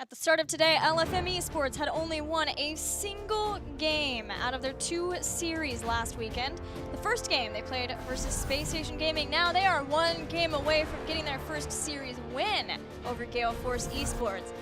At the start of today, LFM Esports had only won a single game out of their 2 series last weekend. The first game they played versus Space Station Gaming. Now they are 1 game away from getting their first series win over Gale Esports.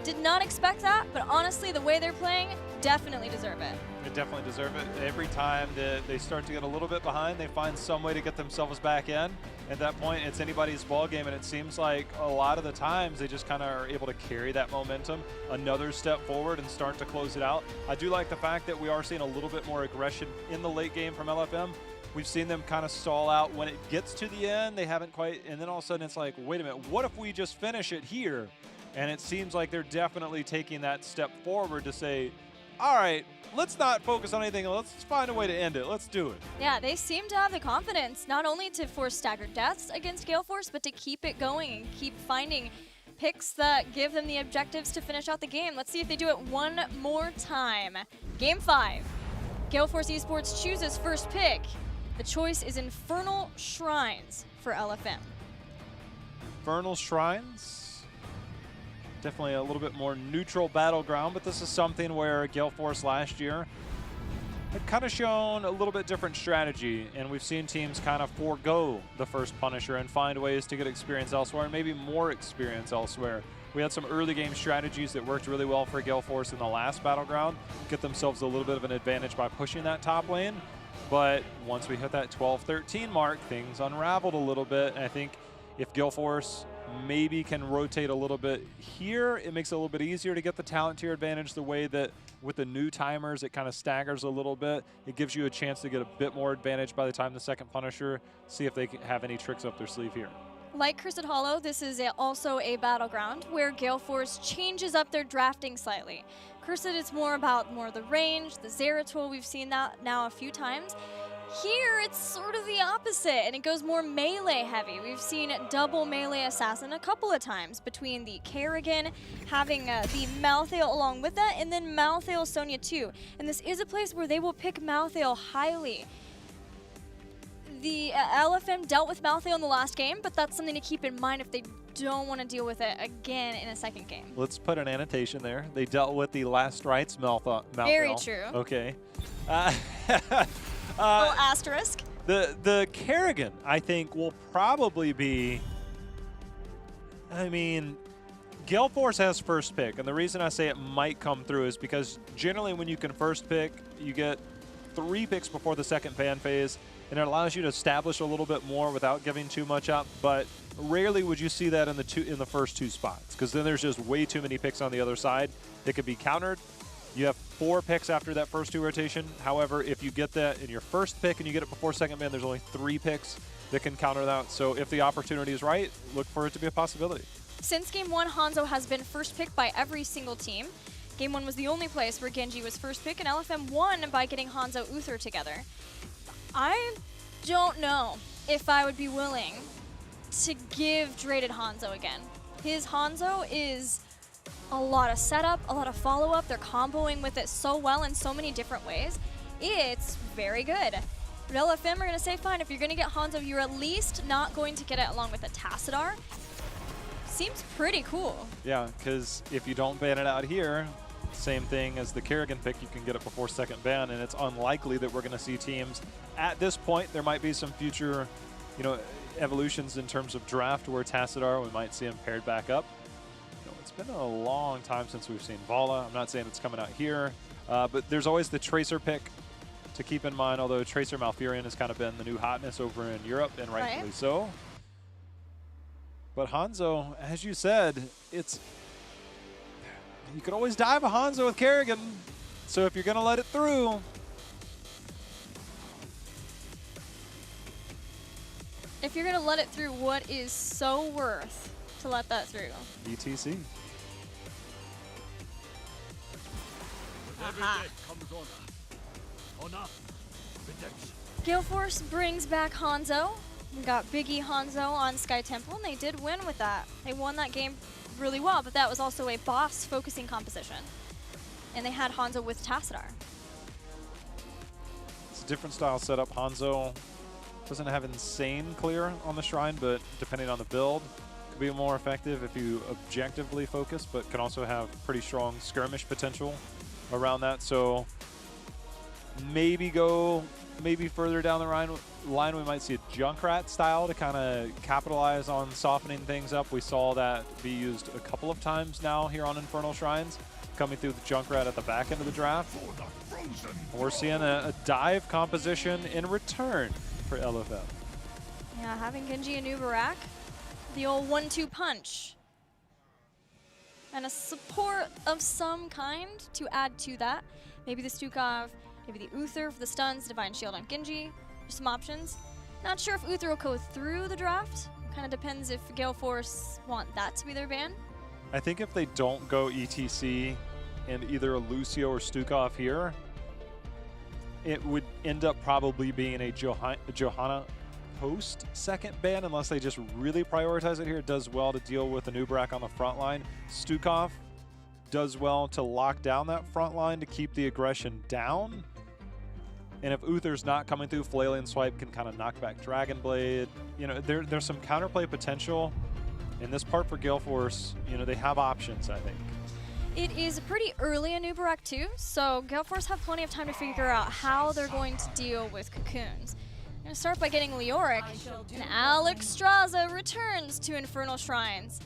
Did not expect that, but honestly, the way they're playing, definitely deserve it. They definitely deserve it. Every time that they start to get a little bit behind, they find some way to get themselves back in. At that point, it's anybody's ball game, and it seems like a lot of the times they just kind of are able to carry that momentum another step forward and start to close it out. I do like the fact that we are seeing a little bit more aggression in the late game from LFM. We've seen them kind of stall out when it gets to the end. They haven't quite, and then all of a sudden it's like, wait a minute, what if we just finish it here? And it seems like they're definitely taking that step forward to say, all right, let's not focus on anything. Let's find a way to end it. Let's do it. Yeah, they seem to have the confidence not only to force staggered deaths against Gale Force, but to keep it going and keep finding picks that give them the objectives to finish out the game. Let's see if they do it one more time. Game 5. Gale Force Esports chooses first pick. The choice is Infernal Shrines for LFM. Infernal Shrines? Definitely a little bit more neutral battleground, but this is something where Gale Force last year had kind of shown a little bit different strategy, and we've seen teams kind of forego the first Punisher and find ways to get experience elsewhere, and maybe more experience elsewhere. We had some early game strategies that worked really well for Gale Force in the last battleground, get themselves a little bit of an advantage by pushing that top lane, but once we hit that 12-13 mark, things unraveled a little bit, and I think if Gale Force maybe can rotate a little bit here, it makes it a little bit easier to get the talent tier advantage the way that with the new timers it kind of staggers a little bit. It gives you a chance to get a bit more advantage by the time the second Punisher, see if they have any tricks up their sleeve here. Like Cursed Hollow, this is also a battleground where Gale Force changes up their drafting slightly. Cursed is more about the range, the Zeratul, we've seen that now a few times. Here, it's sort of the opposite, and it goes more melee heavy. We've seen double melee assassin a couple of times between the Kerrigan, having the Malthael along with that, and then Malthael Sonya too. And this is a place where they will pick Malthael highly. The LFM dealt with Malthael in the last game, but that's something to keep in mind if they don't want to deal with it again in a second game. Let's put an annotation there. They dealt with the last rights Malthael. Very true. Okay. Asterisk. The Kerrigan, I think, will probably be, I mean, Gale Force has first pick, and the reason I say it might come through is because generally when you can first pick, you get 3 picks before the second ban phase, and it allows you to establish a little bit more without giving too much up, but rarely would you see that in the first 2 spots, because then there's just way too many picks on the other side that could be countered. You have 4 picks after that first 2 rotation. However, if you get that in your first pick and you get it before second ban, there's only 3 picks that can counter that. So if the opportunity is right, look for it to be a possibility. Since Game 1, Hanzo has been first pick by every single team. Game 1 was the only place where Genji was first pick, and LFM won by getting Hanzo Uther together. I don't know if I would be willing to give Draded Hanzo again. His Hanzo is a lot of setup, a lot of follow-up. They're comboing with it so well in so many different ways. It's very good. But LFM are going to say, fine, if you're going to get Hanzo, you're at least not going to get it along with a Tassadar. Seems pretty cool. Yeah, because if you don't ban it out here, same thing as the Kerrigan pick, you can get it before second ban, and it's unlikely that we're going to see teams at this point. There might be some future, evolutions in terms of draft where Tassadar, we might see him paired back up. It's been a long time since we've seen Vala. I'm not saying it's coming out here, but there's always the Tracer pick to keep in mind, although Tracer Malfurion has kind of been the new hotness over in Europe, and rightfully so. But Hanzo, as you said, you could always dive a Hanzo with Kerrigan, so if you're going to let it through. If you're going to let it through, what is so worth to let that through? ETC. Gale Force brings back Hanzo. We got Biggie Hanzo on Sky Temple, and they did win with that. They won that game really well, but that was also a boss focusing composition. And they had Hanzo with Tassadar. It's a different style setup. Hanzo doesn't have insane clear on the shrine, but depending on the build, be more effective if you objectively focus, but can also have pretty strong skirmish potential around that. So maybe further down the line we might see a Junkrat style to kind of capitalize on softening things up. We saw that be used a couple of times now here on Infernal Shrines, coming through the Junkrat at the back end of the draft. And we're seeing a dive composition in return for LFM. Yeah, having Genji and Nubarak, the old 1-2 punch. And a support of some kind to add to that. Maybe the Stukov, maybe the Uther for the stuns, Divine Shield on Genji. There's some options. Not sure if Uther will go through the draft. Kind of depends if Gale Force want that to be their ban. I think if they don't go ETC and either a Lucio or Stukov here, it would end up probably being a Johanna post second ban unless they just really prioritize it here. It does well to deal with the Nubarak on the front line. Stukov does well to lock down that front line to keep the aggression down. And if Uther's not coming through, Flailing Swipe can kind of knock back Dragon Blade. You know, there's some counterplay potential in this part for Gale Force. You know, they have options, I think. It is pretty early in Nubarak too, so Gale Force have plenty of time to figure out how they're going to deal with Cocoons. I'm going to start by getting Leoric, and Alex Straza returns to Infernal Shrines.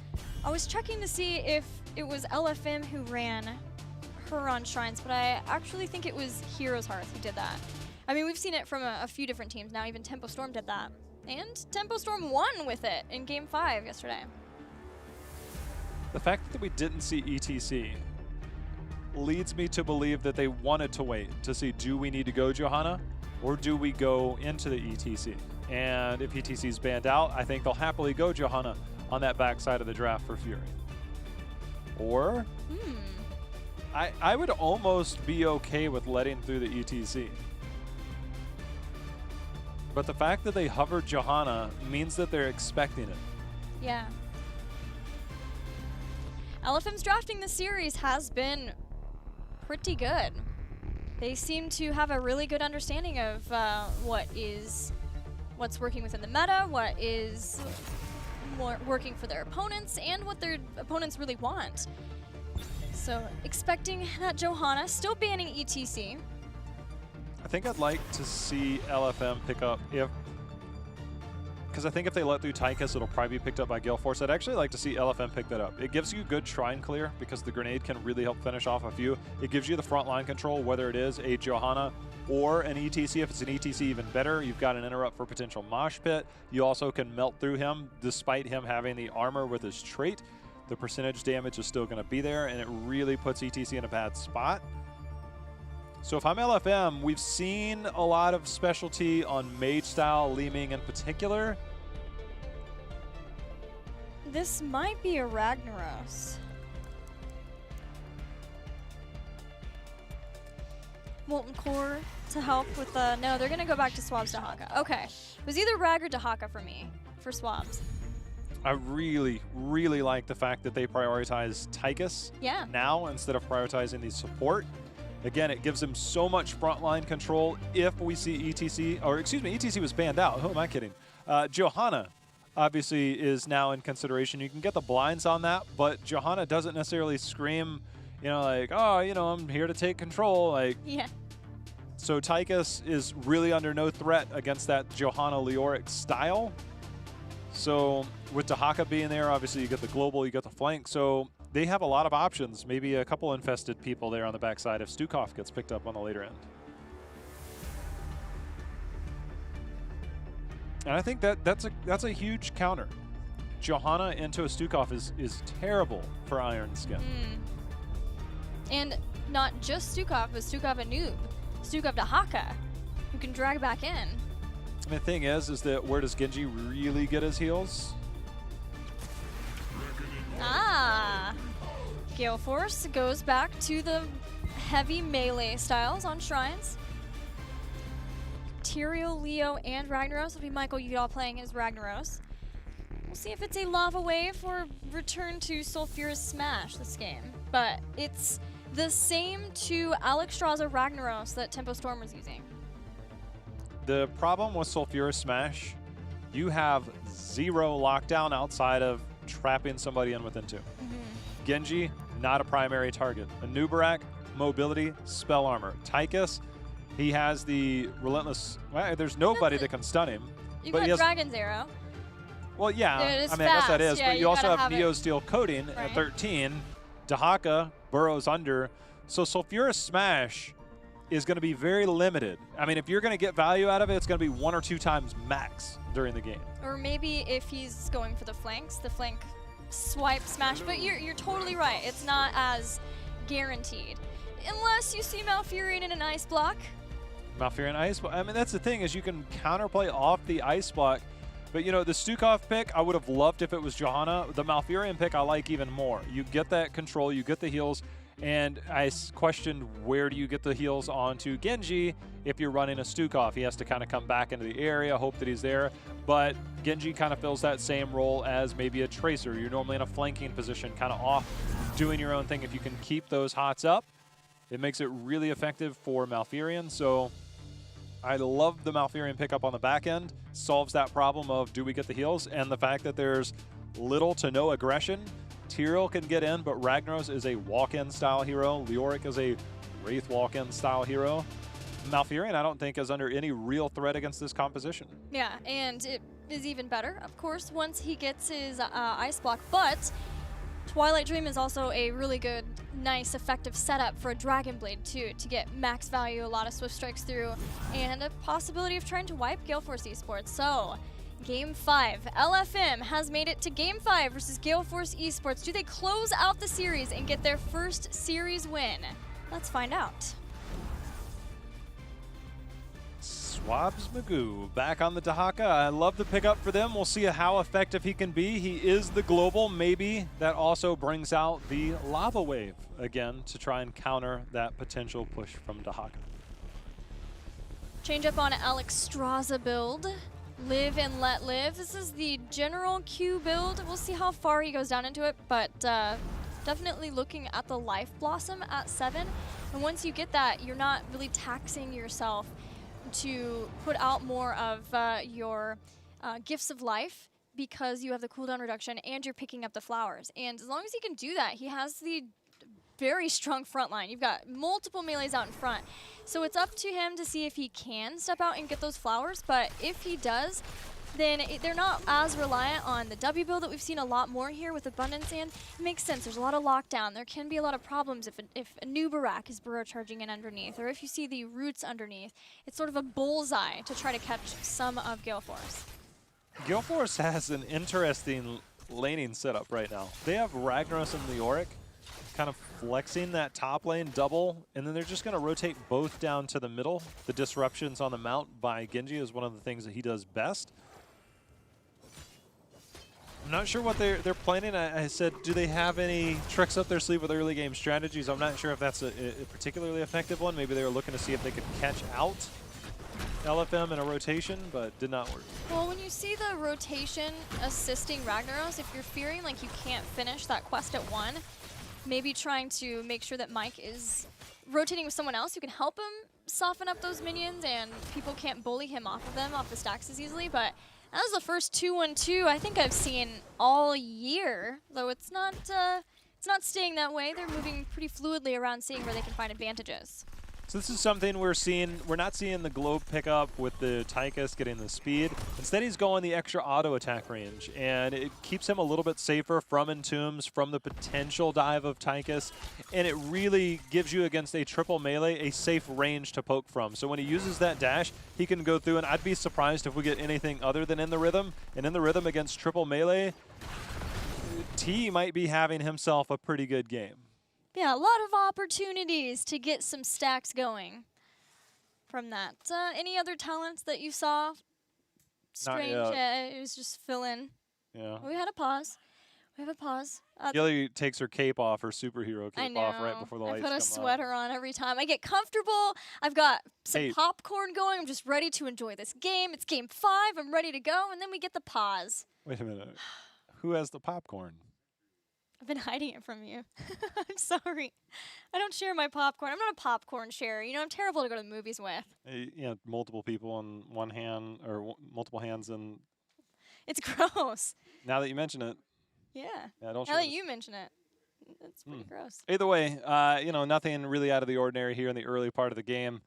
I was checking to see if it was LFM who ran her on Shrines, but I actually think it was Heroes Hearth who did that. I mean, we've seen it from a few different teams now. Even Tempo Storm did that. And Tempo Storm won with it in Game 5 yesterday. The fact that we didn't see ETC leads me to believe that they wanted to wait to see, do we need to go Johanna or do we go into the ETC? And if ETC's banned out, I think they'll happily go Johanna on that backside of the draft for Fury. Or I would almost be okay with letting through the ETC. But the fact that they hovered Johanna means that they're expecting it. Yeah. LFM's drafting this series has been pretty good. They seem to have a really good understanding of what's working within the meta, what is working for their opponents, and what their opponents really want. So expecting that Johanna, still banning ETC. I think I'd like to see LFM pick up because I think if they let through Tychus, it'll probably be picked up by Gale Force. I'd actually like to see LFM pick that up. It gives you good shrine clear because the grenade can really help finish off a few. It gives you the front line control, whether it is a Johanna or an ETC. If it's an ETC, even better. You've got an interrupt for potential mosh pit. You also can melt through him despite him having the armor with his trait. The percentage damage is still going to be there, and it really puts ETC in a bad spot. So if I'm LFM, we've seen a lot of specialty on mage style, Leeming in particular. This might be a Ragnaros. Molten Core to help with the... No, they're going to go back to Swabs Dahaka. Okay. It was either Rag or Dahaka for me, for Swabs. I really, really like the fact that they prioritize Tychus now instead of prioritizing the support. Again, it gives him so much frontline control if we see ETC, or excuse me, ETC was banned out. Who am I kidding? Johanna obviously is now in consideration. You can get the blinds on that, but Johanna doesn't necessarily scream, you know, like, oh, you know, I'm here to take control. Like, yeah. So Tychus is really under no threat against that Johanna Leoric style. So with Dahaka being there, obviously you get the global, you get the flank. So they have a lot of options. Maybe a couple infested people there on the backside if Stukov gets picked up on the later end. And I think that's a huge counter. Johanna into a Stukov is terrible for Iron Skin. And not just Stukov, but Stukov a noob. Stukov Dahaka, who can drag back in. And the thing is that where does Genji really get his heals? Gale Force goes back to the heavy melee styles on Shrines. Tyrael, Leo, and Ragnaros. It'll be Michael Udall playing as Ragnaros. We'll see if it's a Lava Wave or return to Sulfuras Smash this game. But it's the same to Alex Straza Ragnaros that Tempo Storm was using. The problem with Sulfuras Smash, you have zero lockdown outside of trapping somebody in within 2. Genji, not a primary target. Anubarak, mobility, spell armor. Tychus, he has the relentless. Well, there's nobody that can stun him. You but got Dragon's Arrow. Well, yeah. It is I mean, I guess that is. fast. Yeah, but you also have it. Neo Steel Coating at 13. Dahaka burrows under. So Sulfuris Smash is going to be very limited. I mean, if you're going to get value out of it, it's going to be 1 or 2 times max during the game. Or maybe if he's going for the flank swipe smash. But you're totally right. It's not as guaranteed. Unless you see Malfurion in an ice block. Malfurion ice block. I mean, that's the thing is you can counterplay off the ice block. But, you know, the Stukov pick, I would have loved if it was Johanna. The Malfurion pick I like even more. You get that control, you get the heals, and I questioned where do you get the heals onto Genji if you're running a Stukov. He has to kind of come back into the area, hope that he's there. But Genji kind of fills that same role as maybe a Tracer. You're normally in a flanking position, kind of off doing your own thing. If you can keep those hots up, it makes it really effective for Malfurion. So I love the Malfurion pickup on the back end. Solves that problem of do we get the heals, and the fact that there's little to no aggression. Tyrael can get in, but Ragnaros is a walk-in style hero. Leoric is a Wraith walk-in style hero. Malfurion, I don't think, is under any real threat against this composition. Yeah, and it is even better, of course, once he gets his ice block. But Twilight Dream is also a really good, nice, effective setup for a Dragon Blade, too, to get max value, a lot of Swift Strikes through, and a possibility of trying to wipe Gale Force Esports. So, Game 5. LFM has made it to Game 5 versus Gale Force Esports. Do they close out the series and get their first series win? Let's find out. Swabs Magoo back on the Dahaka. I love the pickup for them. We'll see how effective he can be. He is the global. Maybe that also brings out the Lava Wave again to try and counter that potential push from Dahaka. Change up on Alex Straza build. Live and let live. This is the general Q build. We'll see how far he goes down into it, but definitely looking at the Life Blossom at 7. And once you get that, you're not really taxing yourself to put out more of your Gifts of Life because you have the cooldown reduction and you're picking up the flowers. And as long as he can do that, he has the very strong front line. You've got multiple melees out in front. So it's up to him to see if he can step out and get those flowers, but if he does, then they're not as reliant on the W build that we've seen a lot more here with Abundant Sand. It makes sense. There's a lot of lockdown. There can be a lot of problems if a new Barak is burrow charging in underneath, or if you see the roots underneath. It's sort of a bullseye to try to catch some of Gale Force. Gale Force has an interesting laning setup right now. They have Ragnaros and Leoric kind of flexing that top lane double, and then they're just going to rotate both down to the middle. The disruptions on the mount by Genji is one of the things that he does best. I'm not sure what they're planning. I said, do they have any tricks up their sleeve with early game strategies? I'm not sure if that's a particularly effective one. Maybe they were looking to see if they could catch out LFM in a rotation, but did not work. Well, when you see the rotation assisting Ragnaros, if you're fearing like you can't finish that quest at 1, maybe trying to make sure that Mike is rotating with someone else who can help him soften up those minions and people can't bully him off of them, off the stacks as easily. But that was the first 2-1-2 I think I've seen all year, though it's not staying that way. They're moving pretty fluidly around, seeing where they can find advantages. So this is something we're seeing. We're not seeing the globe pickup with the Tychus getting the speed. Instead, he's going the extra auto attack range, and it keeps him a little bit safer from Entombs, from the potential dive of Tychus, and it really gives you against a triple melee a safe range to poke from. So when he uses that dash, he can go through, and I'd be surprised if we get anything other than in the rhythm. And in the rhythm against triple melee, T might be having himself a pretty good game. Yeah, a lot of opportunities to get some stacks going from that. Any other talents that you saw? Strange. Yeah, it was just fill in. Yeah. We had a pause. We have a pause. Gilly takes her cape off, her superhero cape off right before the lights come on. I put a sweater on every time. I get comfortable. I've got some popcorn going. I'm just ready to enjoy this game. It's game 5. I'm ready to go. And then we get the pause. Wait a minute. Who has the popcorn? I've been hiding it from you. I'm sorry. I don't share my popcorn. I'm not a popcorn sharer. You know, I'm terrible to go to the movies with. You know, multiple people in one hand, or multiple hands in... It's gross. Now that you mention it. Yeah. Yeah, don't Now show that this. you mention it, that's pretty gross. Either way, you know, nothing really out of the ordinary here in the early part of the game.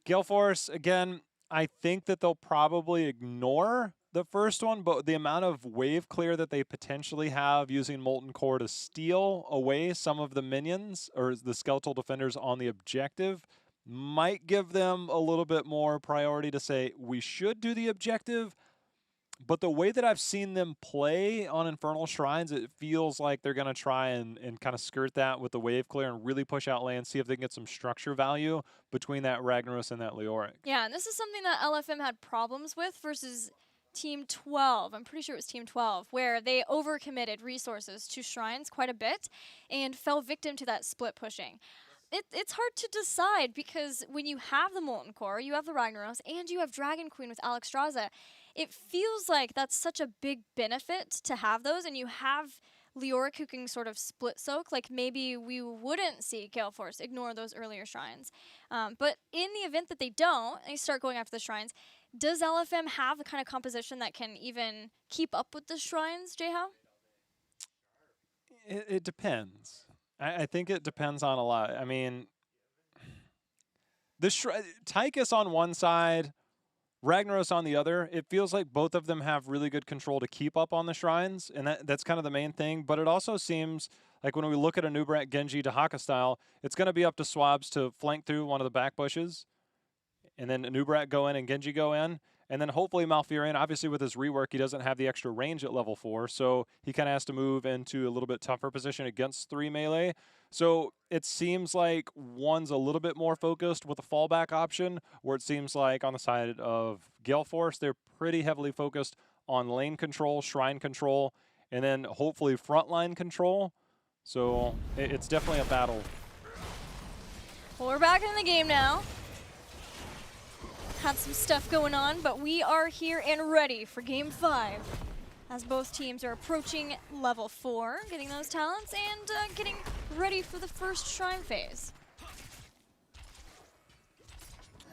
Gale Force, again, I think that they'll probably ignore the first one, but the amount of wave clear that they potentially have using Molten Core to steal away some of the minions or the skeletal defenders on the objective might give them a little bit more priority to say, we should do the objective. But the way that I've seen them play on Infernal Shrines, it feels like they're going to try and kind of skirt that with the wave clear and really push out lane, see if they can get some structure value between that Ragnaros and that Leoric. Yeah, and this is something that LFM had problems with versus Team 12. I'm pretty sure it was Team 12, where they overcommitted resources to Shrines quite a bit and fell victim to that split pushing. It's hard to decide because when you have the Molten Core, you have the Ragnaros, and you have Dragon Queen with Alexstrasza, it feels like that's such a big benefit to have those, and you have Leoric who can sort of split soak. Like maybe we wouldn't see Gale Force ignore those earlier Shrines. But in the event that they don't, they start going after the Shrines, does LFM have the kind of composition that can even keep up with the Shrines, J-How? It depends. I think it depends on a lot. I mean, Tychus on one side, Ragnaros on the other, it feels like both of them have really good control to keep up on the Shrines, and that's kind of the main thing. But it also seems like when we look at a Nubrak Genji Dahaka style, it's going to be up to Swabs to flank through one of the back bushes, and then Nubrak go in and Genji go in. And then hopefully Malfurion, obviously with his rework, he doesn't have the extra range at level 4, so he kind of has to move into a little bit tougher position against 3 melee. So it seems like one's a little bit more focused with a fallback option, where it seems like on the side of Gale Force, they're pretty heavily focused on lane control, shrine control, and then hopefully frontline control. So it's definitely a battle. Well, we're back in the game now. Had some stuff going on, but we are here and ready for Game 5 as both teams are approaching level 4, getting those talents and getting ready for the first Shrine phase.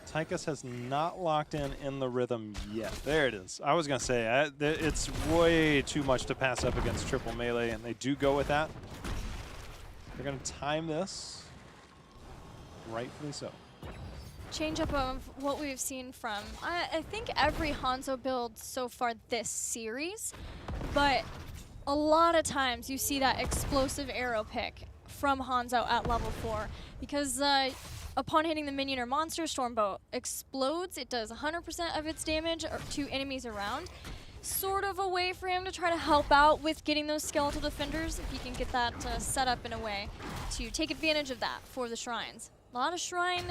Tychus has not locked in the rhythm yet. There it is. I was going to say, it's way too much to pass up against triple melee, and they do go with that. They're going to time this, rightfully so. Change up of what we've seen from, I think, every Hanzo build so far this series, but a lot of times you see that explosive arrow pick from Hanzo at level 4 because upon hitting the minion or monster, Stormbolt explodes. It does 100% of its damage to enemies around. Sort of a way for him to try to help out with getting those skeletal defenders, if he can get that set up in a way to take advantage of that for the Shrines. A lot of Shrine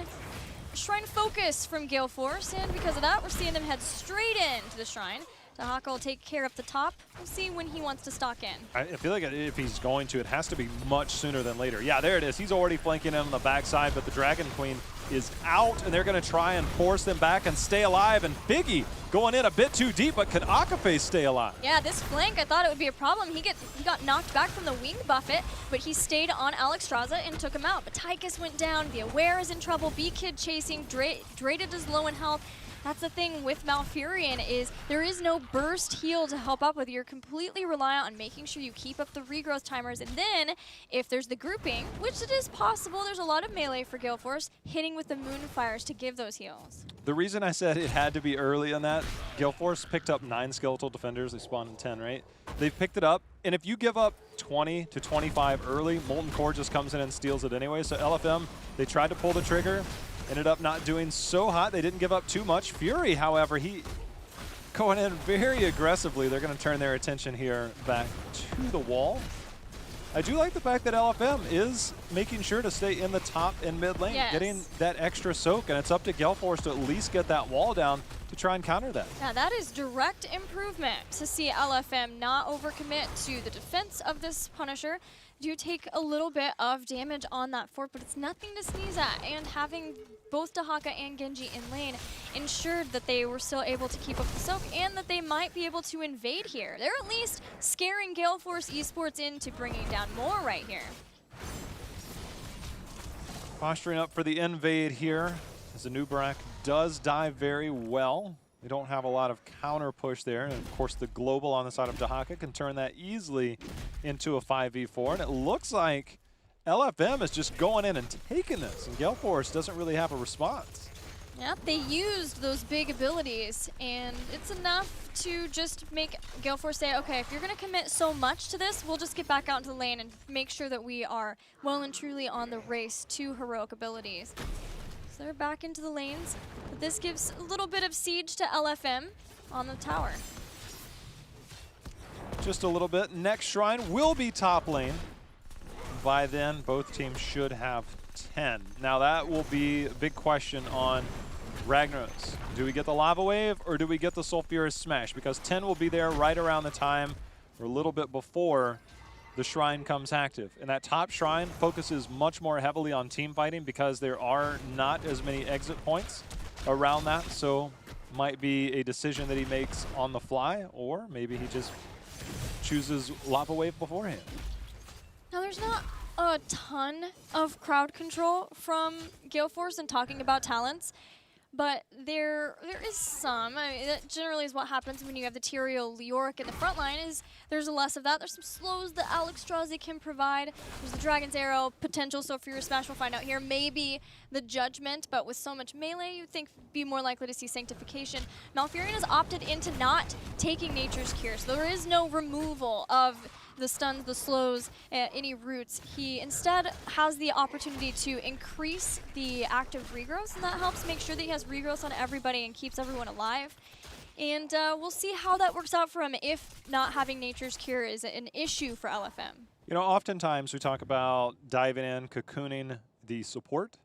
focus from Gale Force, and because of that, we're seeing them head straight into the Shrine. Dahaka will take care of the top. We'll see when he wants to stock in. I feel like if he's going to, it has to be much sooner than later. Yeah, there it is. He's already flanking him on the backside, but the Dragon Queen is out, and they're going to try and force them back and stay alive. And Biggie going in a bit too deep, but can Akafe stay alive? Yeah, this flank, I thought it would be a problem. He got knocked back from the wing buffet, but he stayed on Alexstrasza and took him out. But Tychus went down. The Aware is in trouble. B-Kid chasing. Draded is low in health. That's the thing with Malfurion is there is no burst heal to help up with. You're completely reliant on making sure you keep up the regrowth timers. And then if there's the grouping, which it is possible, there's a lot of melee for Gale Force, hitting with the Moonfires to give those heals. The reason I said it had to be early on that, Gale Force picked up 9 skeletal defenders. They spawned in 10, right? They've picked it up. And if you give up 20 to 25 early, Molten Core just comes in and steals it anyway. So LFM, they tried to pull the trigger. Ended up not doing so hot. They didn't give up too much. Fury, however, he going in very aggressively. They're going to turn their attention here back to the wall. I do like the fact that LFM is making sure to stay in the top and mid lane, getting that extra soak, and it's up to Gale Force to at least get that wall down to try and counter that. Yeah, that is direct improvement to see LFM not overcommit to the defense of this Punisher. Do take a little bit of damage on that fort, but it's nothing to sneeze at. And having both Dahaka and Genji in lane ensured that they were still able to keep up the soak and that they might be able to invade here. They're at least scaring Gale Force Esports into bringing down more right here. Posturing up for the invade here as the Nubrak does die very well. They don't have a lot of counter push there. And of course, the global on the side of Dahaka can turn that easily into a 5v4. And it looks like LFM is just going in and taking this. And Gale Force doesn't really have a response. Yep, they used those big abilities, and it's enough to just make Gale Force say, okay, if you're going to commit so much to this, we'll just get back out into the lane and make sure that we are well and truly on the race to heroic abilities. So they're back into the lanes, but this gives a little bit of siege to LFM on the tower. Just a little bit. Next shrine will be top lane. By then, both teams should have 10. Now that will be a big question on Ragnaros. Do we get the Lava Wave or do we get the Sulfurous Smash? Because 10 will be there right around the time or a little bit before the shrine comes active. And that top shrine focuses much more heavily on team fighting because there are not as many exit points around that. So might be a decision that he makes on the fly, or maybe he just chooses Lava Wave beforehand. Now there's not a ton of crowd control from Gale Force and talking about talents, but there is some. I mean, that generally is what happens when you have the Tyrael Leoric in the front line, is there's less of that. There's some slows that Alexstraszi can provide. There's the Dragon's Arrow potential, so for your Smash we'll find out here. Maybe the Judgment, but with so much melee, you'd think be more likely to see Sanctification. Malfurion has opted into not taking Nature's Cure, so there is no removal of the stuns, the slows, any roots. He instead has the opportunity to increase the active regrowth, and that helps make sure that he has regrowth on everybody and keeps everyone alive. And we'll see how that works out for him if not having Nature's Cure is an issue for LFM. You know, oftentimes we talk about diving in, cocooning the support,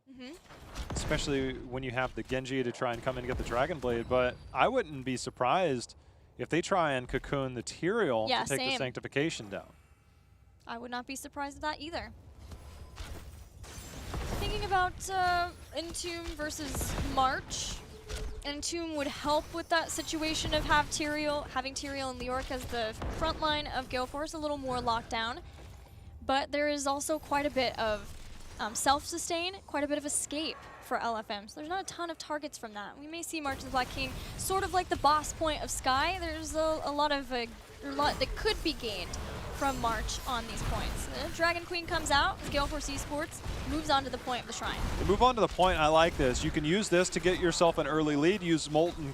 especially when you have the Genji to try and come in and get the Dragon Blade, but I wouldn't be surprised if they try and cocoon the Tyrael to take the Sanctification down. I would not be surprised at that either. Thinking about Entomb versus March, Entomb would help with that situation of having Tyrael and Leoric as the front line of Gale Force, a little more locked down. But there is also quite a bit of self-sustain, quite a bit of escape for LFM. So there's not a ton of targets from that. We may see March of the Black King sort of like the boss point of Sky. There's a lot that could be gained from March on these points. The Dragon Queen comes out, Gale Force Esports moves on to the point of the shrine. To move on to the point, I like this. You can use this to get yourself an early lead, use Molten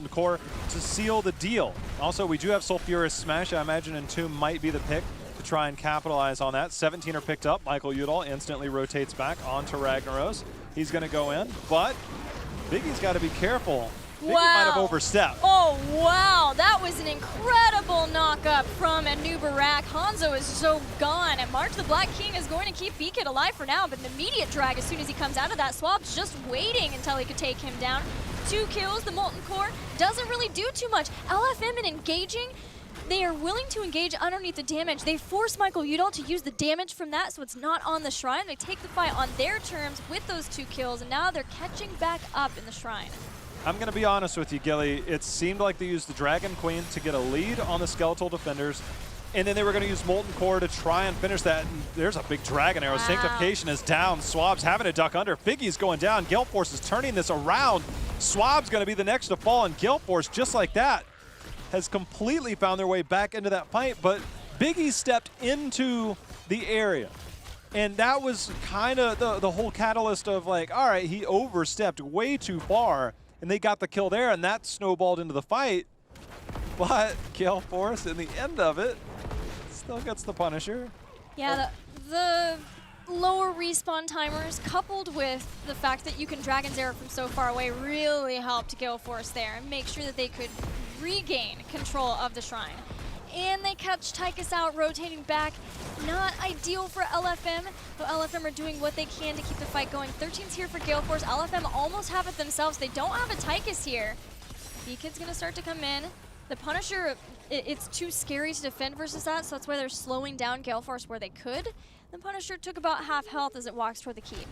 Core to seal the deal. Also, we do have Sulfurous Smash. I imagine Entomb might be the pick to try and capitalize on that. 17 are picked up. Michael Udall instantly rotates back onto Ragnaros. He's going to go in, but Biggie's got to be careful. Biggie might have overstepped. Oh, wow. That was an incredible knock-up from Anubarak. Hanzo is so gone, and March the Black King is going to keep BKit alive for now, but an immediate drag as soon as he comes out of that. Swab's just waiting until he could take him down. 2 kills. The Molten Core doesn't really do too much. LFM in engaging, they are willing to engage underneath the damage. They force Michael Udall to use the damage from that, so it's not on the shrine. They take the fight on their terms with those 2 kills, and now they're catching back up in the shrine. I'm going to be honest with you, Gilly. It seemed like they used the Dragon Queen to get a lead on the Skeletal Defenders, and then they were going to use Molten Core to try and finish that. And there's a big Dragon Arrow. Wow. Sanctification is down. Swab's having to duck under. Biggie's going down. Gale Force is turning this around. Swab's going to be the next to fall, and Gale Force, just like that, has completely found their way back into that fight, but Biggie stepped into the area. And that was kind of the whole catalyst of like, all right, he overstepped way too far, and they got the kill there, and that snowballed into the fight. But Gale Force, in the end of it, still gets the Punisher. Yeah, the lower respawn timers coupled with the fact that you can Dragon's Arrow from so far away really helped Gale Force there and make sure that they could regain control of the shrine. And they catch Tychus out, rotating back. Not ideal for LFM, but LFM are doing what they can to keep the fight going. 13's here for Gale Force. LFM almost have it themselves. They don't have a Tychus here. B-Kid's gonna start to come in. The Punisher, it's too scary to defend versus that, so that's why they're slowing down Gale Force where they could. The Punisher took about half health as it walks toward the keep.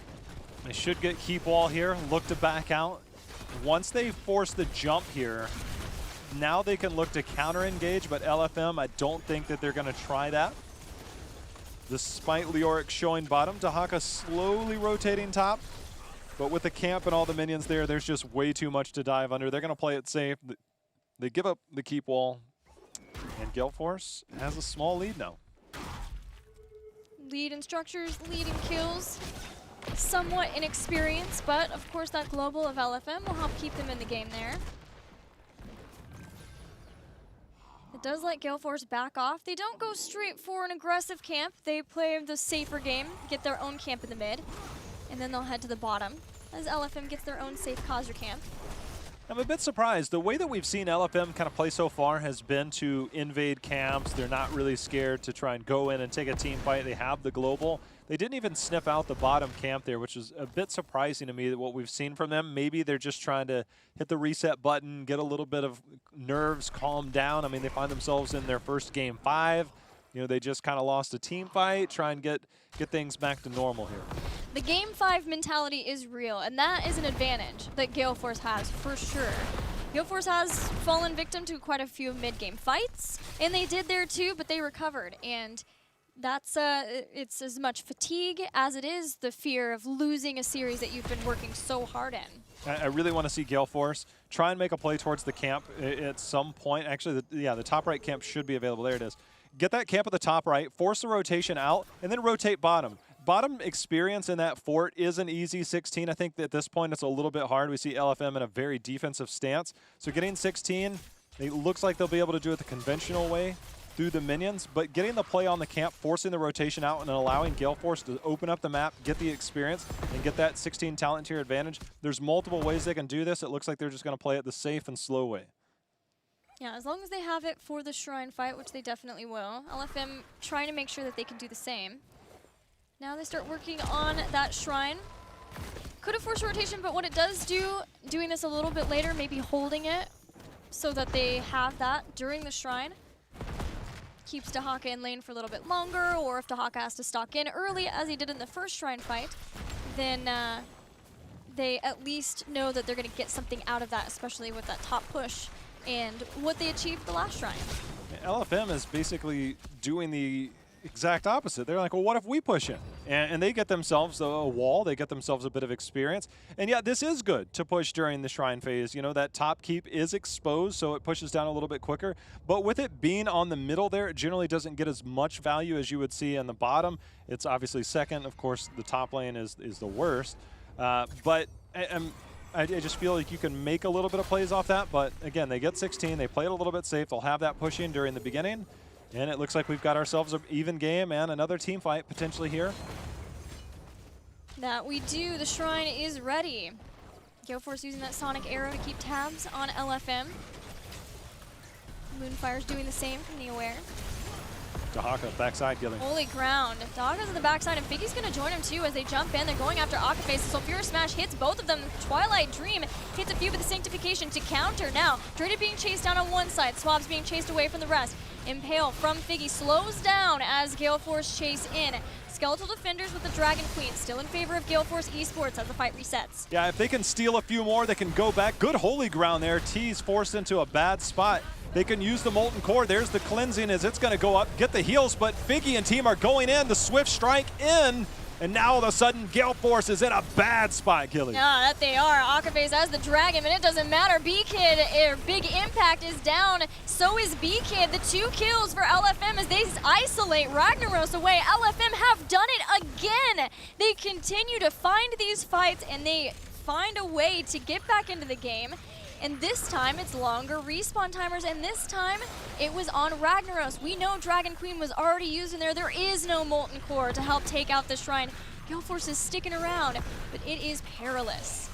They should get keep wall here, look to back out. Once they force the jump here, now they can look to counter-engage, but LFM, I don't think that they're going to try that. Despite Leoric showing bottom, Dahaka slowly rotating top. But with the camp and all the minions there, there's just way too much to dive under. They're going to play it safe. They give up the keep wall. And Gale Force has a small lead now. Lead in structures, lead in kills. Somewhat inexperienced, but of course that global of LFM will help keep them in the game there. It does let Gale Force back off. They don't go straight for an aggressive camp. They play the safer game, get their own camp in the mid, and then they'll head to the bottom as LFM gets their own safe Kha'Zar camp. I'm a bit surprised. The way that we've seen LFM kind of play so far has been to invade camps. They're not really scared to try and go in and take a team fight. They have the global. They didn't even sniff out the bottom camp there, which is a bit surprising to me that what we've seen from them. Maybe they're just trying to hit the reset button, get a little bit of nerves, calm down. I mean, they find themselves in their first game 5. You know, they just kind of lost a team fight, try and get things back to normal here. The game 5 mentality is real, and that is an advantage that Gale Force has for sure. Gale Force has fallen victim to quite a few mid-game fights, and they did there too, but they recovered. And that's it's as much fatigue as it is the fear of losing a series that you've been working so hard in. I really want to see Gale Force try and make a play towards the camp at some point. Actually, the top right camp should be available. There it is. Get that camp at the top right, force the rotation out, and then rotate bottom. Bottom experience in that fort is an easy 16. I think that at this point it's a little bit hard. We see LFM in a very defensive stance. So getting 16, it looks like they'll be able to do it the conventional way through the minions, but getting the play on the camp, forcing the rotation out, and allowing Gale Force to open up the map, get the experience, and get that 16 talent tier advantage. There's multiple ways they can do this. It looks like they're just going to play it the safe and slow way. Yeah, as long as they have it for the Shrine fight, which they definitely will. LFM trying to make sure that they can do the same. Now they start working on that Shrine. Could have forced rotation, but what it does do, doing this a little bit later, maybe holding it so that they have that during the Shrine. Keeps Dahaka in lane for a little bit longer, or if Dahaka has to stock in early, as he did in the first Shrine fight, then they at least know that they're going to get something out of that, especially with that top push and what they achieved the last Shrine. LFM is basically doing the exact opposite. They're like, well, what if we push in? And they get themselves a wall. They get themselves a bit of experience. And yeah, this is good to push during the Shrine phase. You know, that top keep is exposed, so it pushes down a little bit quicker. But with it being on the middle there, it generally doesn't get as much value as you would see on the bottom. It's obviously second. Of course, the top lane is the worst. But I just feel like you can make a little bit of plays off that. But again, they get 16. They play it a little bit safe. They'll have that push in during the beginning. And it looks like we've got ourselves an even game and another team fight potentially here. That we do. The Shrine is ready. Gale Force using that Sonic Arrow to keep tabs on LFM. Moonfire's doing the same from the aware. Dahaka, backside killing. Holy ground. Dahaka's on the backside, and Figgy's going to join him too as they jump in. They're going after Aquaface. The Sulfura Smash hits both of them. Twilight Dream hits a few with the Sanctification to counter. Now, Dredid being chased down on one side. Swab's being chased away from the rest. Impale from Figgy slows down as Gale Force chase in. Skeletal Defenders with the Dragon Queen still in favor of Gale Force Esports as the fight resets. Yeah, if they can steal a few more, they can go back. Good holy ground there. T's forced into a bad spot. They can use the Molten Core. There's the cleansing as it's going to go up, get the heals, but Figgy and team are going in. The Swift Strike in, and now all of a sudden Gale Force is in a bad spot, Gilly. Yeah, that they are. Aquaface has the Dragon, but it doesn't matter. B-Kid, Big Impact is down. So is B-Kid. The 2 kills for LFM as they isolate Ragnaros away. LFM have done it again. They continue to find these fights, and they find a way to get back into the game. And this time, it's longer respawn timers, and this time, it was on Ragnaros. We know Dragon Queen was already used in there. There is no Molten Core to help take out the Shrine. Gale Force is sticking around, but it is perilous.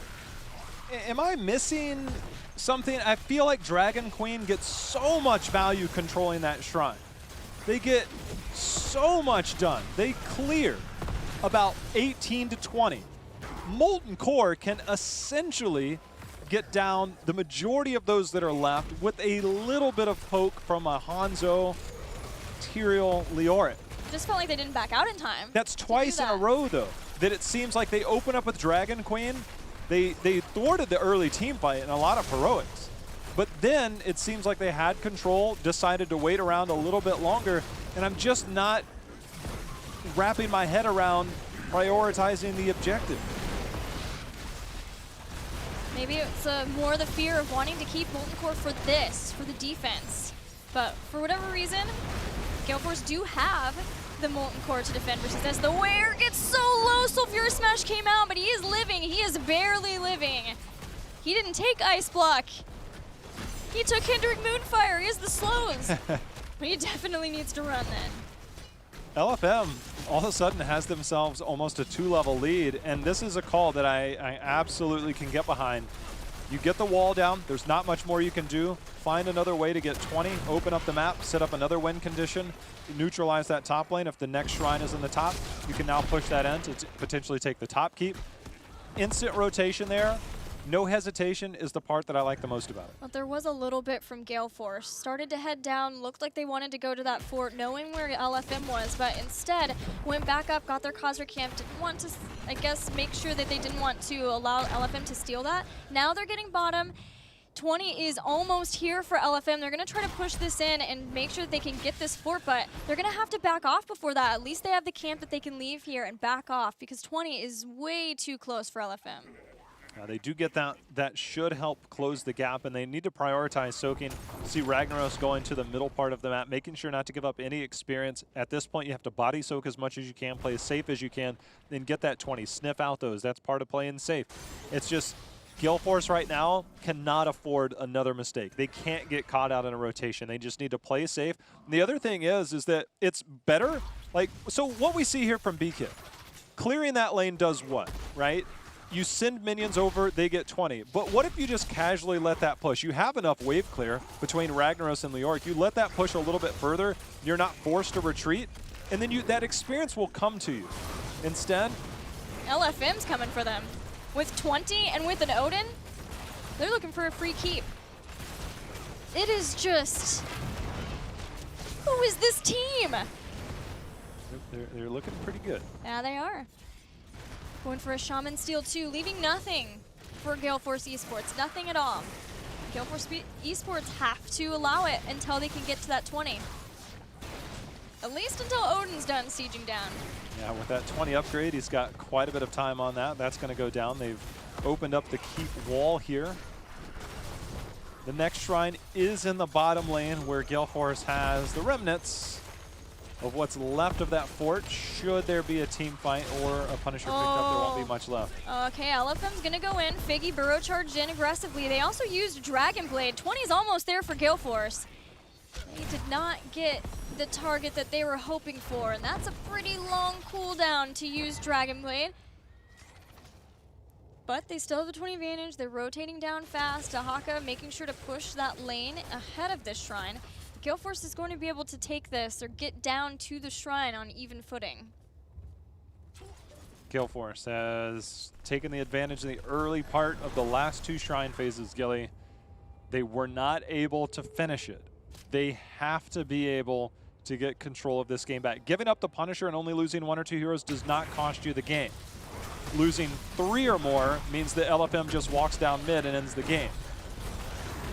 Am I missing something? I feel like Dragon Queen gets so much value controlling that Shrine. They get so much done. They clear about 18 to 20. Molten Core can essentially get down the majority of those that are left with a little bit of poke from a Hanzo, Tyrael, Leoric. Just felt like they didn't back out in time. That's twice in a row, though, that it seems like they open up with Dragon Queen. They thwarted the early team fight and a lot of heroics. But then it seems like they had control, decided to wait around a little bit longer, and I'm just not wrapping my head around prioritizing the objective. Maybe it's more the fear of wanting to keep Molten Core for this, for the defense. But for whatever reason, Gale Force do have the Molten Core to defend versus this. The wear gets so low, Sulfura Smash came out, but he is living. He is barely living. He didn't take Ice Block. He took Hindering Moonfire. He has the slows. But he definitely needs to run then. LFM all of a sudden has themselves almost a 2-level lead, and this is a call that I absolutely can get behind. You get the wall down, there's not much more you can do. Find another way to get 20, open up the map, set up another win condition, neutralize that top lane. If the next shrine is in the top, you can now push that in to potentially take the top keep. Instant rotation there. No hesitation is the part that I like the most about it. But there was a little bit from Gale Force. Started to head down, looked like they wanted to go to that fort knowing where LFM was, but instead went back up, got their Khazra camp, didn't want to, I guess, make sure that they didn't want to allow LFM to steal that. Now they're getting bottom. 20 is almost here for LFM. They're going to try to push this in and make sure that they can get this fort, but they're going to have to back off before that. At least they have the camp that they can leave here and back off because 20 is way too close for LFM. They do get that. That should help close the gap, and they need to prioritize soaking. See Ragnaros going to the middle part of the map, making sure not to give up any experience. At this point, you have to body soak as much as you can, play as safe as you can, then get that 20. Sniff out those. That's part of playing safe. It's just Gale Force right now cannot afford another mistake. They can't get caught out in a rotation. They just need to play safe. And the other thing is that it's better. Like, so what we see here from BK, clearing that lane does what, right? You send minions over, they get 20. But what if you just casually let that push? You have enough wave clear between Ragnaros and Leoric. You let that push a little bit further, you're not forced to retreat, and then that experience will come to you. Instead, LFM's coming for them. With 20 and with an Odin, they're looking for a free keep. It is just, who is this team? They're looking pretty good. Yeah, they are. Going for a Shaman Steal 2, leaving nothing for Gale Force Esports, nothing at all. Gale Force Esports have to allow it until they can get to that 20. At least until Odin's done sieging down. Yeah, with that 20 upgrade, he's got quite a bit of time on that. That's going to go down. They've opened up the keep wall here. The next shrine is in the bottom lane where Gale Force has the remnants of what's left of that fort. Should there be a team fight or a Punisher picked up, there won't be much left. Okay, LFM's gonna go in. Figgy burrow charged in aggressively. They also used Dragon Blade. 20's almost there for Gale Force. They did not get the target that they were hoping for, and that's a pretty long cooldown to use Dragon Blade. But they still have the 20 advantage. They're rotating down fast. Dahaka making sure to push that lane ahead of this shrine. Gale Force is going to be able to take this or get down to the shrine on even footing. Gale Force has taken the advantage in the early part of the last two shrine phases, Gilly. They were not able to finish it. They have to be able to get control of this game back. Giving up the Punisher and only losing 1 or 2 heroes does not cost you the game. Losing 3 or more means that LFM just walks down mid and ends the game.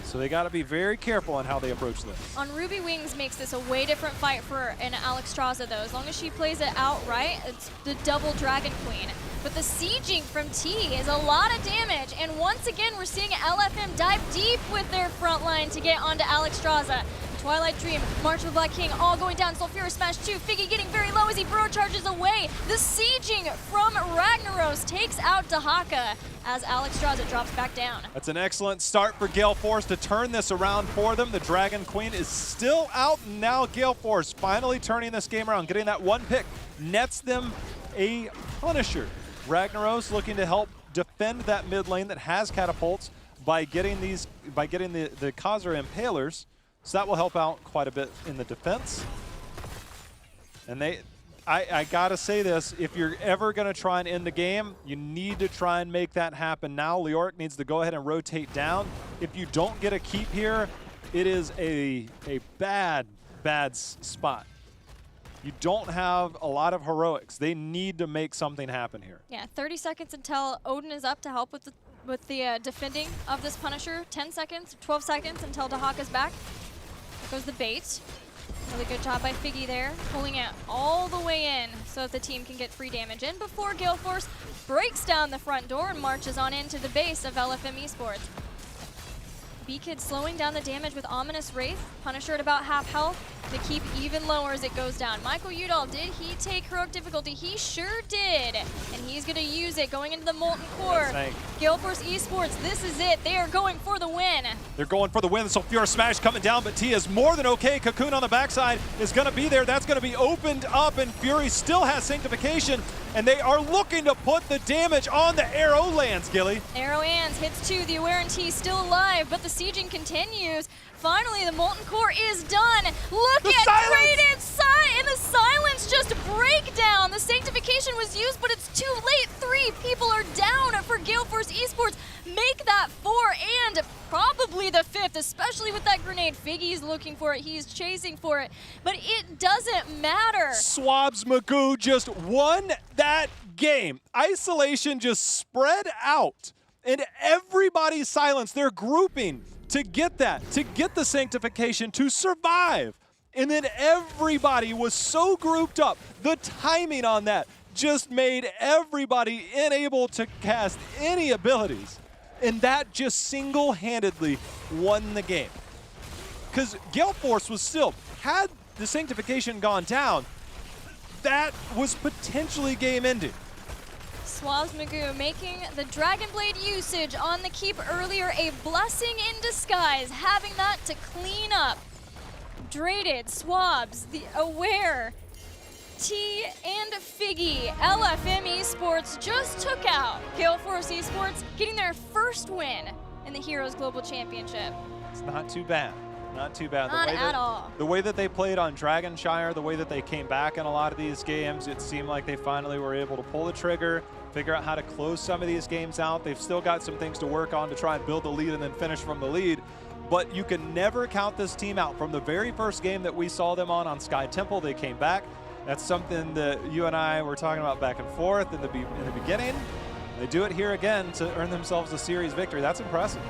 So they got to be very careful on how they approach this. On Ruby Wings makes this a way different fight for an Alexstrasza though. As long as she plays it outright, it's the double Dragon Queen. But the sieging from T is a lot of damage, and once again we're seeing LFM dive deep with their front line to get onto Alexstrasza. Twilight Dream, March of the Black King, all going down. Sulfura Smash 2, Figgy getting very low as he burrow charges away. The sieging from Ragnaros takes out Dahaka as Alexstrasza drops back down. That's an excellent start for Gale Force to turn this around for them. The Dragon Queen is still out, and now Gale Force finally turning this game around, getting that 1 pick, nets them a Punisher. Ragnaros looking to help defend that mid lane that has catapults by getting the Khazra Impalers. So that will help out quite a bit in the defense. And I gotta say this, if you're ever gonna try and end the game, you need to try and make that happen now. Leoric needs to go ahead and rotate down. If you don't get a keep here, it is a bad spot. You don't have a lot of heroics. They need to make something happen here. Yeah, 30 seconds until Odin is up to help with the defending of this Punisher. 10 seconds, 12 seconds until Dahaka's back. There goes the bait. Really good job by Figgy there, pulling it all the way in so that the team can get free damage in before Gale Force breaks down the front door and marches on into the base of LFM Esports. B-Kid slowing down the damage with Ominous Wraith. Punisher at about half health. The keep even lower as it goes down. Michael Udall, did he take heroic difficulty? He sure did. And he's going to use it going into the Molten Core. Gale Force Esports, this is it. They are going for the win. They're going for the win. Sulfura Smash coming down, but Tia is more than okay. Cocoon on the backside is going to be there. That's going to be opened up, and Fury still has Sanctification, and they are looking to put the damage on the Arrow lands, Gilly. Arrow lands, hits 2. The Aware and T still alive, but the sieging continues. Finally, the Molten Core is done. Look at Traded and the silence just break down. The Sanctification was used, but it's too late. 3 people are down for Gale Force Esports. Make that 4 and probably the 5th, especially with that grenade. Figgy's looking for it. He's chasing for it, but it doesn't matter. Swabs Magoo just won that game. Isolation just spread out, and everybody silenced. They're grouping to get the Sanctification to survive. And then everybody was so grouped up. The timing on that just made everybody unable to cast any abilities. And that just single-handedly won the game. Because Gale Force was still, had the Sanctification gone down, that was potentially game-ending. Swabs Magoo making the Dragon Blade usage on the keep earlier a blessing in disguise, having that to clean up. Draded, Swabs, the Aware, T, and Figgy. LFM Esports just took out Gale Force Esports, getting their first win in the Heroes Global Championship. It's not too bad. Not too bad. Not at all. The way that they played on Dragonshire, the way that they came back in a lot of these games, it seemed like they finally were able to pull the trigger, figure out how to close some of these games out. They've still got some things to work on to try and build the lead and then finish from the lead. But you can never count this team out. From the very first game that we saw them on Sky Temple, they came back. That's something that you and I were talking about back and forth in the beginning. They do it here again to earn themselves a series victory. That's impressive.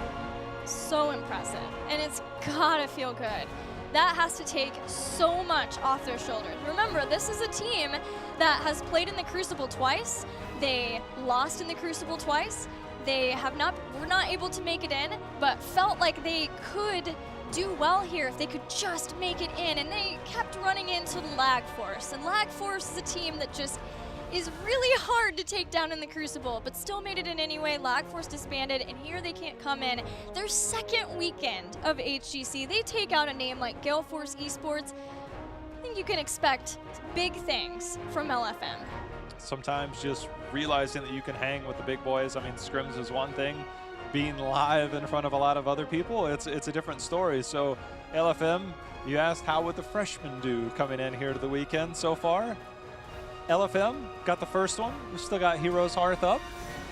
So impressive, and it's gotta feel good. That has to take so much off their shoulders. Remember, this is a team that has played in the Crucible twice. They lost in the Crucible twice. They were not able to make it in, but felt like they could do well here if they could just make it in, and they kept running into Lag Force. And Lag Force is a team that just is really hard to take down in the Crucible, but still made it in anyway. Lag Force disbanded, and here they can't come in. Their second weekend of HGC, they take out a name like Gale Force Esports. I think you can expect big things from LFM. Sometimes just realizing that you can hang with the big boys. I mean, scrims is one thing. Being live in front of a lot of other people, it's a different story. So LFM, you asked how would the freshmen do coming in here to the weekend so far? LFM got the first one. We still got Heroes Hearth up.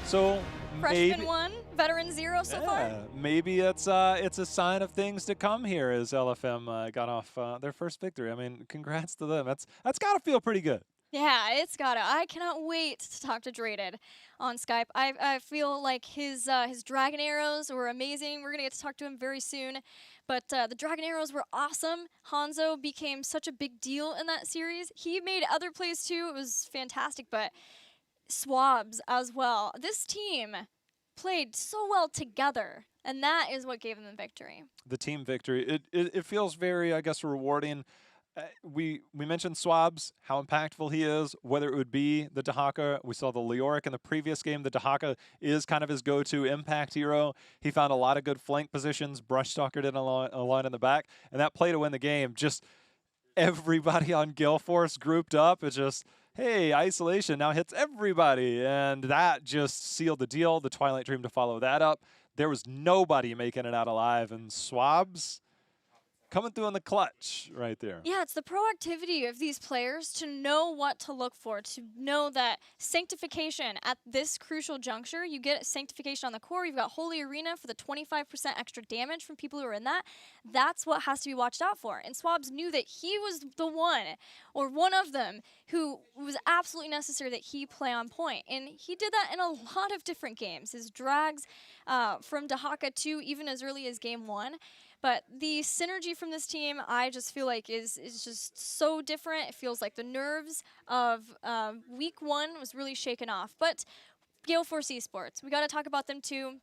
So Freshman 1, Veteran 0 so far. Maybe it's a sign of things to come here as LFM got off their first victory. I mean, congrats to them. That's got to feel pretty good. Yeah, it's gotta. I cannot wait to talk to Draded on Skype. I feel like his Dragon Arrows were amazing. We're gonna get to talk to him very soon. But the Dragon Arrows were awesome. Hanzo became such a big deal in that series. He made other plays too. It was fantastic. But Swabs as well. This team played so well together, and that is what gave them the victory. The team victory. It feels very, I guess, rewarding. We mentioned Swabs, how impactful he is, whether it would be the Dahaka. We saw the Leoric in the previous game. The Dahaka is kind of his go-to impact hero. He found a lot of good flank positions, brush-stalkered in a line in the back, and that play to win the game. Just everybody on Gale Force grouped up. It's just, hey, isolation now hits everybody, and that just sealed the deal. The Twilight Dream to follow that up. There was nobody making it out alive, and Swabs coming through in the clutch right there. Yeah, it's the proactivity of these players to know what to look for, to know that Sanctification at this crucial juncture, you get Sanctification on the core, you've got Holy Arena for the 25% extra damage from people who are in that. That's what has to be watched out for. And Swabs knew that he was the one, or one of them, who was absolutely necessary that he play on point. And he did that in a lot of different games. His drags from Dahaka 2, even as early as game 1. But the synergy from this team, I just feel like is just so different. It feels like the nerves of week 1 was really shaken off. But Gale Force Esports, we got to talk about them too.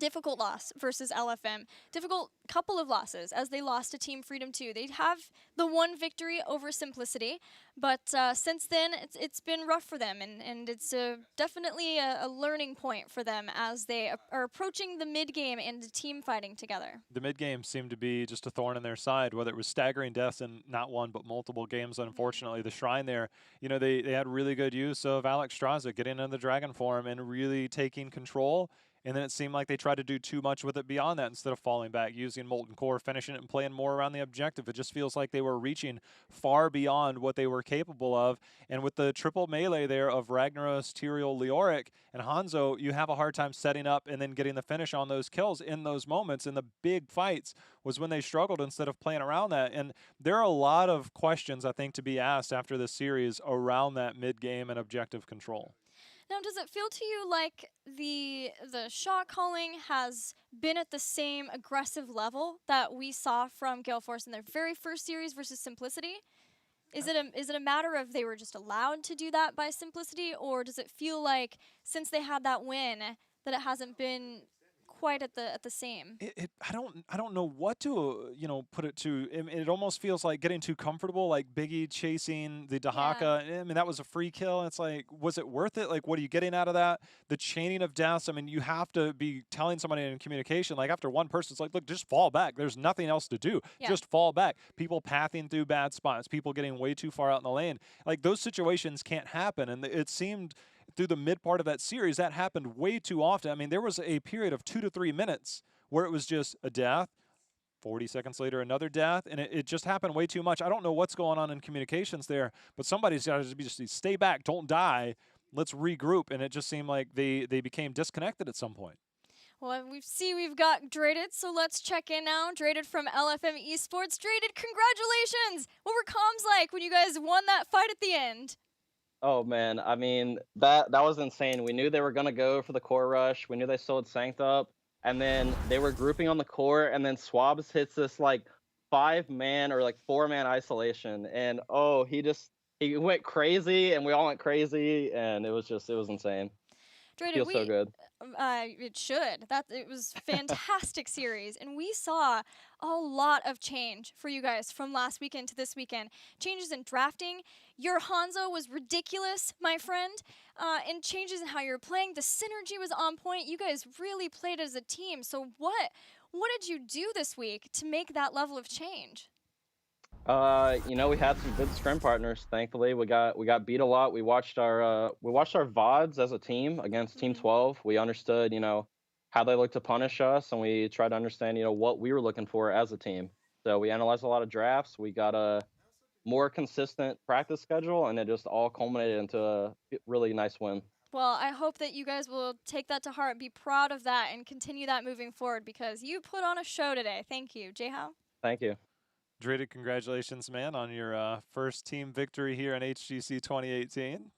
Difficult loss versus LFM. Difficult couple of losses as they lost to Team Freedom 2. They have the one victory over Simplicity, but since then it's been rough for them, and it's definitely a learning point for them as they are approaching the mid-game and team fighting together. The mid-game seemed to be just a thorn in their side, whether it was staggering deaths in not one but multiple games. Unfortunately, the Shrine there, you know, they had really good use of Alex Straza getting into the Dragon form and really taking control. And then it seemed like they tried to do too much with it beyond that instead of falling back, using Molten Core, finishing it and playing more around the objective. It just feels like they were reaching far beyond what they were capable of. And with the triple melee there of Ragnaros, Tyrael, Leoric, and Hanzo, you have a hard time setting up and then getting the finish on those kills in those moments. And the big fights was when they struggled instead of playing around that. And there are a lot of questions, I think, to be asked after this series around that mid-game and objective control. Now, does it feel to you like the shot calling has been at the same aggressive level that we saw from Gale Force in their very first series versus Simplicity? Is it a matter of they were just allowed to do that by Simplicity, or does it feel like since they had that win that it hasn't been quite at the same? I don't know what to put it to. It almost feels like getting too comfortable, like Biggie chasing the Dahaka. Yeah. I mean, that was a free kill. And it's like, was it worth it? Like, what are you getting out of that? The chaining of deaths. I mean, you have to be telling somebody in communication. Like after one person, it's like, look, just fall back. There's nothing else to do. Yeah. Just fall back. People pathing through bad spots. People getting way too far out in the lane. Like those situations can't happen. And it seemed through the mid part of that series, that happened way too often. I mean, there was a period of 2 to 3 minutes where it was just a death, 40 seconds later, another death, and it just happened way too much. I don't know what's going on in communications there, but somebody's got to just stay back, don't die, let's regroup, and it just seemed like they became disconnected at some point. Well, we've got Draded, so let's check in now. Draded from LFM Esports. Draded, congratulations! What were comms like when you guys won that fight at the end? Oh man, I mean that was insane. We knew they were gonna go for the core rush. We knew they still had Sanked up, and then they were grouping on the core, and then Swabs hits this like 5-man or like 4-man isolation, and he went crazy, and we all went crazy, and it was insane. Draded, feels so good. It should. It was fantastic series, and we saw a lot of change for you guys from last weekend to this weekend. Changes in drafting. Your Hanzo was ridiculous, my friend, and changes in how you're playing. The synergy was on point. You guys really played as a team. So what did you do this week to make that level of change? We had some good scrim partners. Thankfully, we got beat a lot. We watched our VODs as a team against Team 12. We understood, how they look to punish us, and we tried to understand, what we were looking for as a team. So we analyzed a lot of drafts. We got a more consistent practice schedule, and it just all culminated into a really nice win. Well, I hope that you guys will take that to heart, be proud of that, and continue that moving forward because you put on a show today. Thank you. Jay-How? Thank you. Draded, congratulations, man, on your first team victory here in HGC 2018.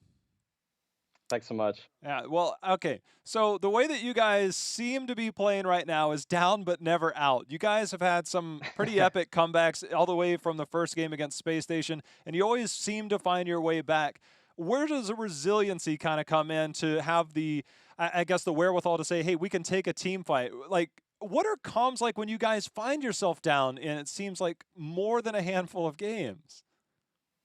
Thanks so much. Yeah, well, okay. So the way that you guys seem to be playing right now is down but never out. You guys have had some pretty epic comebacks all the way from the first game against Space Station, and you always seem to find your way back. Where does the resiliency kind of come in to have the, I guess, the wherewithal to say, hey, we can take a team fight? Like, what are comms like when you guys find yourself down and it seems like more than a handful of games?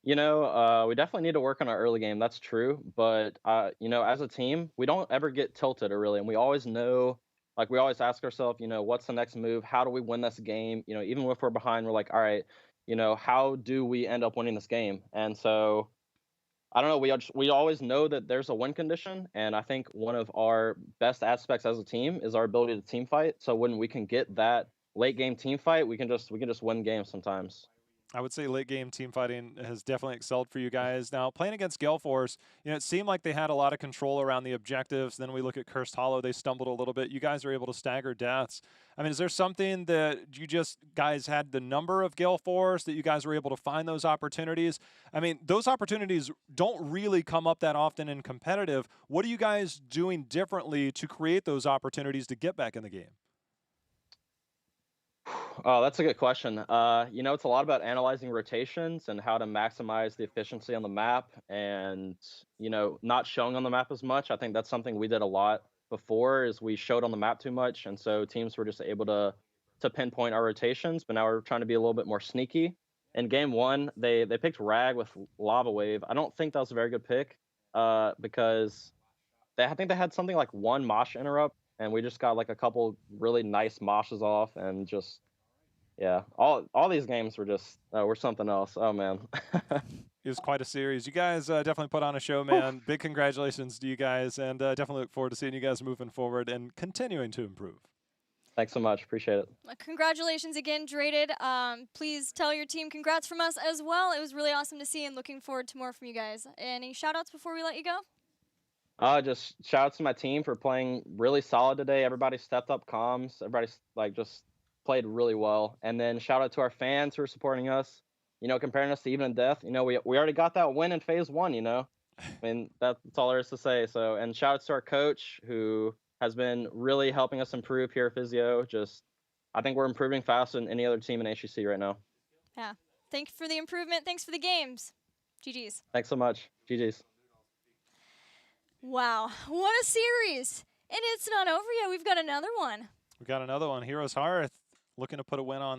We definitely need to work on our early game. That's true. But, as a team, we don't ever get tilted really. And we always know, like we always ask ourselves, what's the next move? How do we win this game? Even if we're behind, we're like, all right, how do we end up winning this game? And so, I don't know. We always know that there's a win condition. And I think one of our best aspects as a team is our ability to team fight. So when we can get that late game team fight, we can just win games sometimes. I would say late game team fighting has definitely excelled for you guys. Now, playing against Gale Force, it seemed like they had a lot of control around the objectives. Then we look at Cursed Hollow, they stumbled a little bit. You guys are able to stagger deaths. I mean, is there something that guys had the number of Gale Force that you guys were able to find those opportunities? I mean, those opportunities don't really come up that often in competitive. What are you guys doing differently to create those opportunities to get back in the game? Oh, that's a good question. You know, it's a lot about analyzing rotations and how to maximize the efficiency on the map and, you know, not showing on the map as much. I think that's something we did a lot before is we showed on the map too much. And so teams were just able to pinpoint our rotations, but now we're trying to be a little bit more sneaky. In game one, they picked Rag with Lava Wave. I don't think that was a very good pick because I think they had something like one Mosh interrupt, and we just got like a couple really nice Moshes off and just yeah, all these games were something else. Oh man. It was quite a series. You guys definitely put on a show, man. Big congratulations to you guys, and definitely look forward to seeing you guys moving forward and continuing to improve. Thanks so much. Appreciate it. Congratulations again, Draded. Please tell your team congrats from us as well. It was really awesome to see and looking forward to more from you guys. Any shout-outs before we let you go? Just shout out to my team for playing really solid today. Everybody stepped up comms. Everybody like just played really well. And then shout out to our fans who are supporting us. You know, comparing us to Even and Death. You know, we already got that win in phase 1. You know, I mean that's all there is to say. So, and shout out to our coach who has been really helping us improve here at Physio. Just, I think we're improving faster than any other team in HGC right now. Yeah. Thank you for the improvement. Thanks for the games. GG's. Thanks so much. GG's. Wow, what a series! And it's not over yet. We've got another one. We got another one. Heroes Hearth looking to put a win on